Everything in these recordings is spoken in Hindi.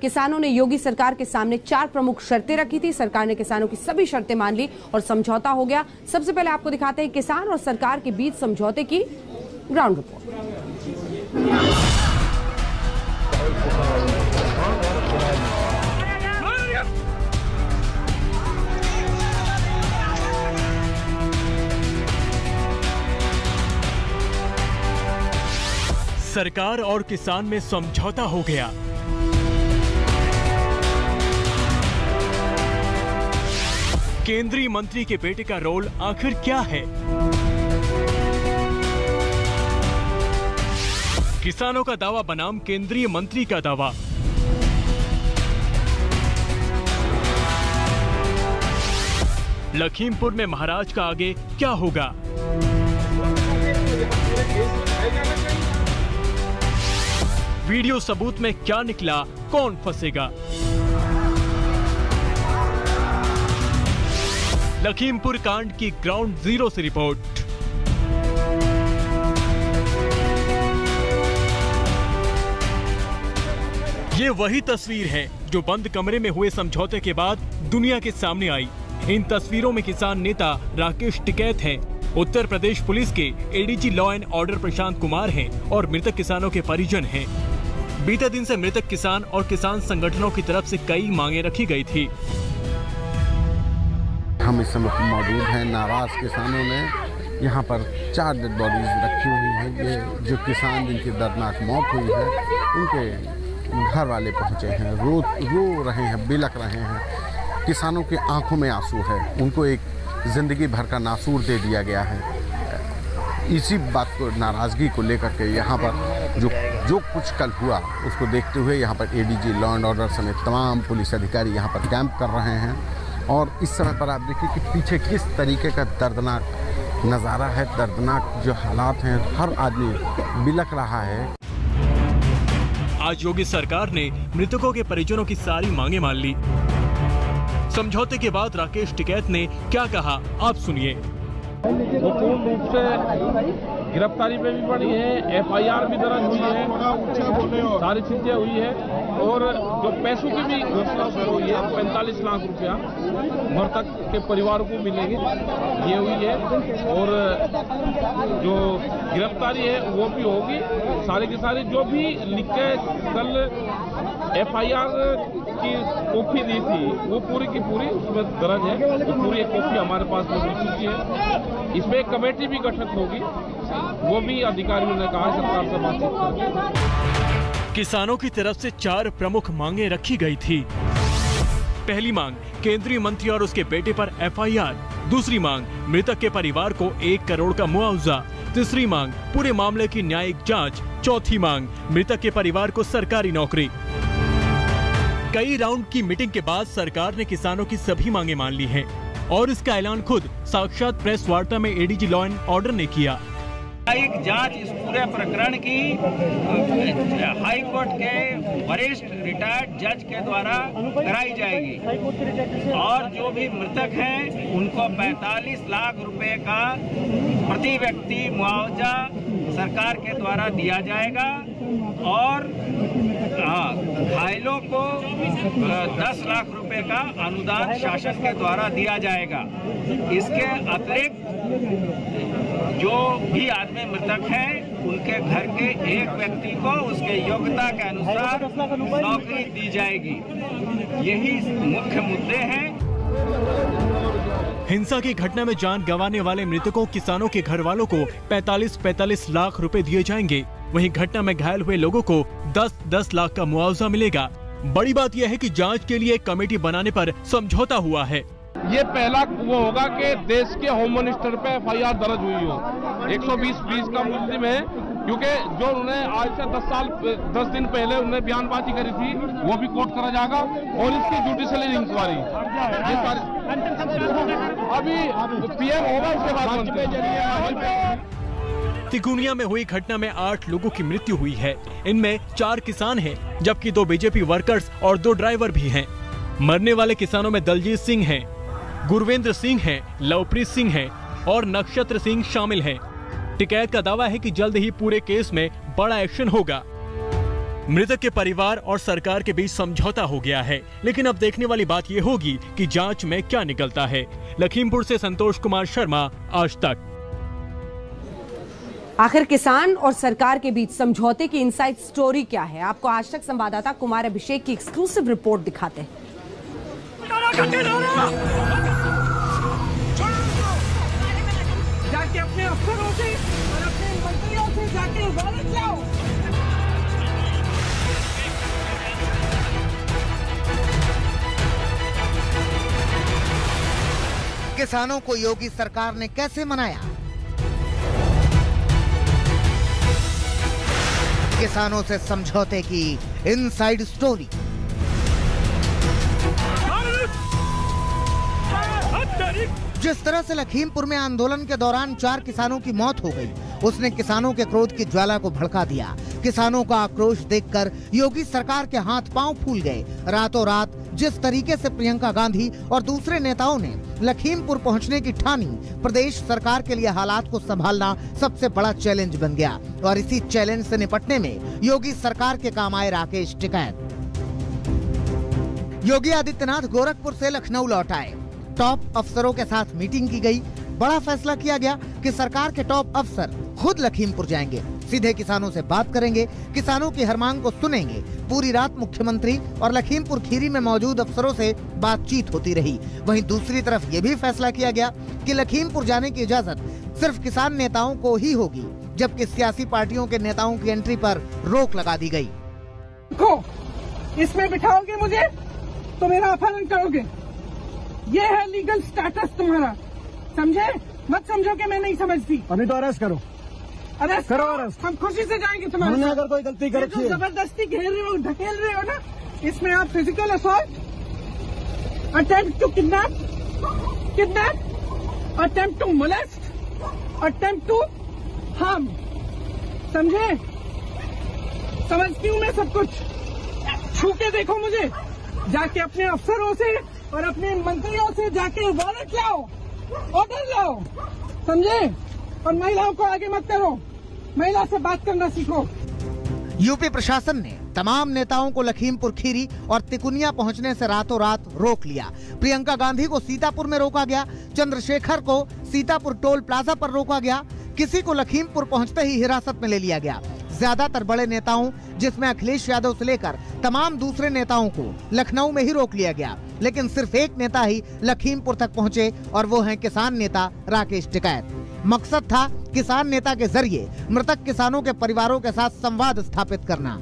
किसानों ने योगी सरकार के सामने 4 प्रमुख शर्तें रखी थी। सरकार ने किसानों की सभी शर्तें मान ली और समझौता हो गया। सबसे पहले आपको दिखाते हैं किसान और सरकार के बीच समझौते की ग्राउंड रिपोर्ट। सरकार और किसान में समझौता हो गया। केंद्रीय मंत्री के बेटे का रोल आखिर क्या है? किसानों का दावा बनाम केंद्रीय मंत्री का दावा। लखीमपुर में महाराज का आगे क्या होगा? वीडियो सबूत में क्या निकला? कौन फंसेगा? लखीमपुर कांड की ग्राउंड जीरो से रिपोर्ट। ये वही तस्वीर है जो बंद कमरे में हुए समझौते के बाद दुनिया के सामने आई। इन तस्वीरों में किसान नेता राकेश टिकैत हैं, उत्तर प्रदेश पुलिस के ADG law and order Prashant Kumar हैं और मृतक किसानों के परिजन हैं। बीते दिन से मृतक किसान और किसान संगठनों की तरफ से कई मांगे रखी गई थी। हम इस समय मौजूद हैं, नाराज किसानों ने यहाँ पर 4 डेड बॉडीज रखी हुई हैं। ये जो किसान जिनकी दर्दनाक मौत हुई है, उनके घर वाले पहुँचे हैं, रो रहे हैं, बिलख रहे हैं। किसानों की आंखों में आंसू है, उनको एक जिंदगी भर का नासूर दे दिया गया है। इसी बात को, नाराज़गी को लेकर के यहाँ पर जो कुछ कल हुआ उसको देखते हुए यहाँ पर एडीजी लॉ एंड ऑर्डर समेत तमाम पुलिस अधिकारी यहाँ पर कैंप कर रहे हैं। और इस समय पर आप देखिए कि पीछे किस तरीके का दर्दनाक नज़ारा है, दर्दनाक जो हालात हैं, हर आदमी बिलख रहा है। आज योगी सरकार ने मृतकों के परिजनों की सारी मांगे मान ली। समझौते के बाद राकेश टिकैत ने क्या कहा, आप सुनिए। पूर्ण रूप से गिरफ्तारी पे भी बढ़ी है, FIR भी दर्ज हुई है, सारी चीजें हुई है और जो पैसों की भी घोषणा हुई है, 45 लाख रुपया मृतक के परिवार को मिलेंगे, ये हुई है। और जो गिरफ्तारी है वो भी होगी। सारी की सारी जो भी लिख के कल FIR की कॉपी दी थी वो पूरी की पूरी उसमें दर्ज है। तो पूरी एक कॉपी हमारे पास में मिल चुकी है। इसमें एक कमेटी भी गठित होगी, वो भी अधिकारियों ने कहा सरकार से बातचीत करके। किसानों की तरफ से 4 प्रमुख मांगे रखी गई थी। पहली मांग, केंद्रीय मंत्री और उसके बेटे पर FIR। दूसरी मांग, मृतक के परिवार को 1 करोड़ का मुआवजा। तीसरी मांग, पूरे मामले की न्यायिक जांच। चौथी मांग, मृतक के परिवार को सरकारी नौकरी। कई राउंड की मीटिंग के बाद सरकार ने किसानों की सभी मांगे मान ली हैं और इसका ऐलान खुद साक्षात प्रेस वार्ता में एडीजी लॉ एंड ऑर्डर ने किया। न्यायिक जांच इस पूरे प्रकरण की हाई कोर्ट के वरिष्ठ रिटायर्ड जज के द्वारा कराई जाएगी और जो भी मृतक हैं उनको 45 लाख रुपए का प्रति व्यक्ति मुआवजा सरकार के द्वारा दिया जाएगा और घायलों को 10 लाख रुपए का अनुदान शासन के द्वारा दिया जाएगा। इसके अतिरिक्त जो भी आदमी मृतक हैं उनके घर के एक व्यक्ति को उसके योग्यता के अनुसार नौकरी दी जाएगी। यही मुख्य मुद्दे हैं। हिंसा की घटना में जान गंवाने वाले मृतकों किसानों के घर वालों को 45 लाख रुपए दिए जाएंगे। वहीं घटना में घायल हुए लोगों को 10 लाख का मुआवजा मिलेगा। बड़ी बात यह है कि जांच के लिए एक कमेटी बनाने पर समझौता हुआ है। ये पहला वो होगा कि देश के होम मिनिस्टर पे FIR दर्ज हुई हो। 120 का मुस्लिम है, क्योंकि जो उन्होंने आज से 10 दिन पहले उन्होंने बयानबाजी करी थी वो भी कोर्ट करा जाएगा और इसकी जुडिशियल इंक्वायरी ये सारी अभी PM होगा, उसके बाद तिकोनिया में हुई घटना में 8 लोगों की मृत्यु हुई है। इनमें 4 किसान हैं, जबकि 2 बीजेपी वर्कर्स और 2 ड्राइवर भी हैं। मरने वाले किसानों में दलजीत सिंह हैं, गुरवेंद्र सिंह हैं, लवप्रीत सिंह हैं और नक्षत्र सिंह शामिल हैं। टिकैत का दावा है कि जल्द ही पूरे केस में बड़ा एक्शन होगा। मृतक के परिवार और सरकार के बीच समझौता हो गया है, लेकिन अब देखने वाली बात ये होगी कि जांच में क्या निकलता है। लखीमपुर से संतोष कुमार शर्मा, आज तक। आखिर किसान और सरकार के बीच समझौते की इनसाइड स्टोरी क्या है, आपको आज तक संवाददाता कुमार अभिषेक की एक्सक्लूसिव रिपोर्ट दिखाते हैं। जाके अपने अफसरों से और अपने मंत्रियों से जाके वारंट लाओ। किसानों को योगी सरकार ने कैसे मनाया? किसानों से समझौते की इनसाइड स्टोरी। जिस तरह से लखीमपुर में आंदोलन के दौरान 4 किसानों की मौत हो गई, उसने किसानों के क्रोध की ज्वाला को भड़का दिया। किसानों का आक्रोश देखकर योगी सरकार के हाथ पांव फूल गए। रातों रात जिस तरीके से प्रियंका गांधी और दूसरे नेताओं ने लखीमपुर पहुंचने की ठानी, प्रदेश सरकार के लिए हालात को संभालना सबसे बड़ा चैलेंज बन गया। और इसी चैलेंज से निपटने में योगी सरकार के काम आए राकेश टिकैत। योगी आदित्यनाथ गोरखपुर से लखनऊ लौट आए। टॉप अफसरों के साथ मीटिंग की गई। बड़ा फैसला किया गया कि सरकार के टॉप अफसर खुद लखीमपुर जाएंगे, सीधे किसानों से बात करेंगे, किसानों की हर मांग को सुनेंगे। पूरी रात मुख्यमंत्री और लखीमपुर खीरी में मौजूद अफसरों से बातचीत होती रही। वहीं दूसरी तरफ ये भी फैसला किया गया कि लखीमपुर जाने की इजाजत सिर्फ किसान नेताओं को ही होगी, जबकि सियासी पार्टियों के नेताओं की एंट्री पर रोक लगा दी गई। इसमें बिठाओगे मुझे तो मेरा अपहरण करोगे, ये है लीगल स्टेटस तुम्हारा, समझे? मत समझो कि मैं नहीं समझती। अभी तो अरेस्ट करो, अरेस्ट करो, अरेस्ट। हम खुशी से जाएंगे तुम्हारे हमने साथ। अगर कोई गलती कर रखी है, जबरदस्ती घेर रहे हो, ढकेल रहे हो ना, इसमें आप physical assault, attempt to kidnap, attempt to molest, attempt to harm, समझे? समझती हूँ मैं सब कुछ। छू के देखो मुझे, जाके अपने अफसरों से और अपने मंत्रियों से जाके वारंट लाओ, ऑर्डर लाओ, समझे? और महिलाओं को आगे मत करो, महिला से बात करना सीखो। यूपी प्रशासन ने तमाम नेताओं को लखीमपुर खीरी और तिकुनिया पहुंचने से रातों रात रोक लिया। प्रियंका गांधी को सीतापुर में रोका गया, चंद्रशेखर को सीतापुर टोल प्लाजा पर रोका गया, किसी को लखीमपुर पहुंचते ही हिरासत में ले लिया गया। ज्यादातर बड़े नेताओं, जिसमें अखिलेश यादव से लेकर तमाम दूसरे नेताओं को लखनऊ में ही रोक लिया गया, लेकिन सिर्फ एक नेता ही लखीमपुर तक पहुंचे और वो हैं किसान नेता राकेश टिकैत। मकसद था किसान नेता के जरिए मृतक किसानों के परिवारों के साथ संवाद स्थापित करना।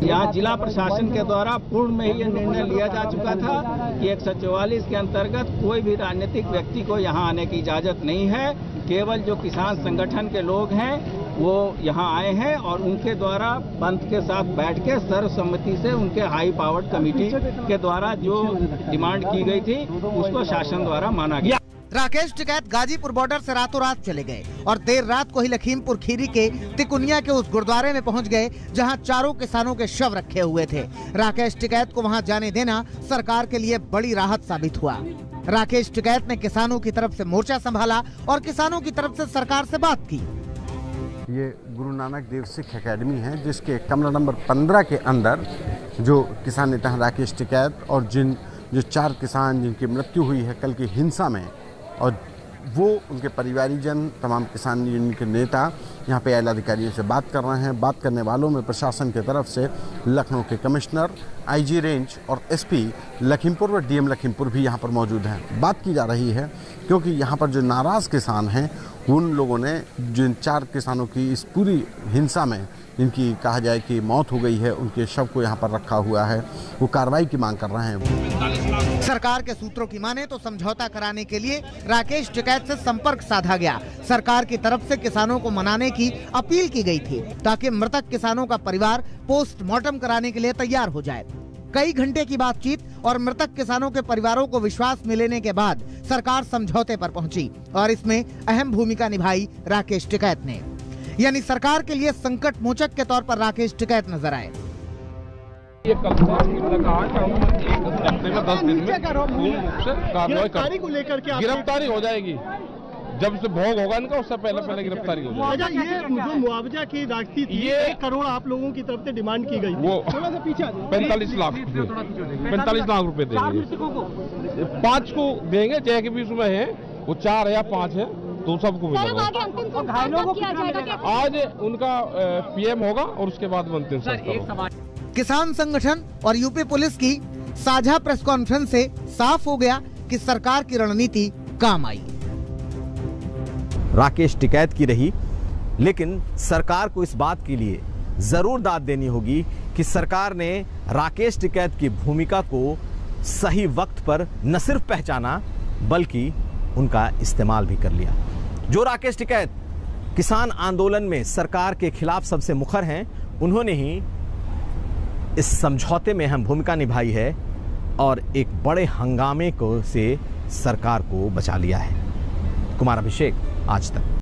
यहाँ जिला प्रशासन के द्वारा पूर्व में ही यह निर्णय लिया जा चुका था कि 144 के अंतर्गत कोई भी राजनीतिक व्यक्ति को यहाँ आने की इजाजत नहीं है। केवल जो किसान संगठन के लोग हैं वो यहाँ आए हैं और उनके द्वारा पंथ के साथ बैठ के सर्वसम्मति से उनके हाई पावर्ड कमेटी के द्वारा जो डिमांड की गई थी उसको शासन द्वारा माना गया। राकेश टिकैत गाजीपुर बॉर्डर से रातों रात चले गए और देर रात को ही लखीमपुर खीरी के तिकुनिया के उस गुरुद्वारे में पहुंच गए जहां चारों किसानों के शव रखे हुए थे। राकेश टिकैत को वहां जाने देना सरकार के लिए बड़ी राहत साबित हुआ। राकेश टिकैत ने किसानों की तरफ से मोर्चा संभाला और किसानों की तरफ से सरकार से बात की। ये गुरु नानक देव सिख एकेडमी है, जिसके कमरा नंबर 15 के अंदर जो किसान नेता हैं राकेश टिकैत और जो 4 किसान जिनकी मृत्यु हुई है कल की हिंसा में, और वो उनके परिवारीजन, तमाम किसान यूनियन के नेता यहाँ पे आला अधिकारियों से बात कर रहे हैं। बात करने वालों में प्रशासन की तरफ से लखनऊ के कमिश्नर, आईजी रेंज और एसपी लखीमपुर व डीएम लखीमपुर भी यहाँ पर मौजूद हैं। बात की जा रही है क्योंकि यहाँ पर जो नाराज़ किसान हैं उन लोगों ने जिन 4 किसानों की इस पूरी हिंसा में जिनकी कहा जाए कि मौत हो गई है, उनके शव को यहाँ पर रखा हुआ है, वो कार्रवाई की मांग कर रहे हैं। सरकार के सूत्रों की माने तो समझौता कराने के लिए राकेश टिकैत से संपर्क साधा गया। सरकार की तरफ से किसानों को मनाने की अपील की गई थी ताकि मृतक किसानों का परिवार पोस्टमार्टम कराने के लिए तैयार हो जाए। कई घंटे की बातचीत और मृतक किसानों के परिवारों को विश्वास मिलने के बाद सरकार समझौते पर पहुंची और इसमें अहम भूमिका निभाई राकेश टिकैत ने। यानी सरकार के लिए संकट मोचक के तौर पर राकेश टिकैत नजर आए। ये कल से मुलाकात हम एक हफ्ते में 10 दिन में पूर्ण रूप से कार्रवाई को लेकर के गिरफ्तारी हो जाएगी। जब से भोग होगा इनका उससे पहले गिरफ्तारी हो जाएगी। ये जो मुआवजा की राशि थी, ये 1 करोड़ आप लोगों की तरफ से डिमांड की गई थी, वो 45 लाख रुपए देंगे। 5 को देंगे, चाहे कि भी उसमें है वो 4 या 5 है, तो सबको मिलेगा। आज उनका PM होगा और उसके बाद अंतिम संस्कार। किसान संगठन और यूपी पुलिस की साझा प्रेस कॉन्फ्रेंस से साफ हो गया कि सरकार की रणनीति काम आई। राकेश टिकैत की रही, लेकिन सरकार को इस बात के लिए जरूर दाद देनी होगी कि सरकार ने राकेश टिकैत की भूमिका को सही वक्त पर न सिर्फ पहचाना बल्कि उनका इस्तेमाल भी कर लिया। जो राकेश टिकैत किसान आंदोलन में सरकार के खिलाफ सबसे मुखर हैं, उन्होंने ही इस समझौते में अहम भूमिका निभाई है और एक बड़े हंगामे को से सरकार को बचा लिया है। कुमार अभिषेक, आज तक।